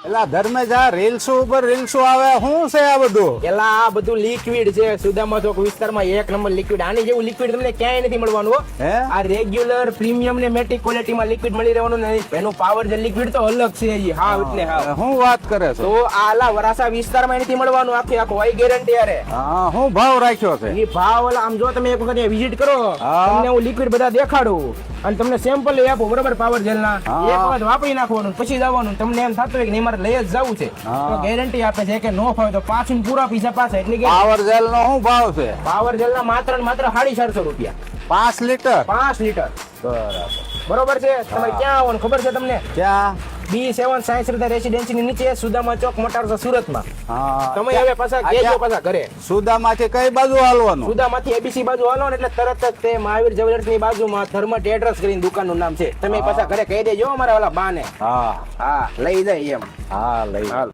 એલા ધર્મેજા રીલ્સો ઉપર રીલ્સો આવે શું છે આ બધું? એલા આ બધું લિક્વિડ છે. સુદામા ચોક વિસ્તારમાં એક નંબર લિક્વિડ. આની જેવું લિક્વિડ તમને ક્યાંય નથી મળવાનું હો. હે આ રેગ્યુલર પ્રીમિયમ ને મેટિક ક્વોલિટીમાં લિક્વિડ મળી રહેવાનું નહીં. એનું પાવર જે લિક્વિડ તો અલગ છે ઈ. હા એટલે હા. શું વાત કરે છે? તો આલા વરાસા વિસ્તારમાં નથી મળવાનું. આખી આખો હોય ગેરંટી યારે. હા શું ભાવ રાખ્યો છે? ઈ ભાવ ઓલા આમ જો તમે એક વખત વિઝિટ કરો, હા. તમને હું લિક્વિડ બધા દેખાડું અને તમને સેમ્પલ લઈ આપો બરોબર પાવર જેલ ના. હા. એક વખત વાપરી નાખવાનું પછી જવાનું. તમને એમ થતું હોય કે નહીં મારે લઈ જ જવું છે, હા. તો ગેરંટી આપે છે કે નો ફાવે તો પાછું પૂરા પૈસા પાછા. એટલે કે પાવર જેલ નો શું ભાવ છે? પાવર જેલ ના માત્ર ને માત્ર 450 રૂપિયા 5 લીટર. 5 લીટર. બરાબર. બરોબર છે. તમારે ક્યાં આવવાનું ખબર છે તમને? ક્યાં? B7 સાયન્સ રેસિડેન્સી ની નીચે સુદામા ચોક મોટારસો સુરતમાં. હા તમે હવે પાછા કેજો પાછા ઘરે. સુદામાંથી કઈ બાજુ હાલવાનું? સુદામાંથી ABC બાજુ હાલો ને એટલે તરત જ તે મહાવીર જ્વેલર્સ ની બાજુમાં થર્મટ એડ્રેસ કરીને દુકાનનું નામ છે. તમે પાછા ઘરે કહી દેજો અમારા ઓલા બાને. હા હા લઈ જાય એમ. હા લઈ હાલ.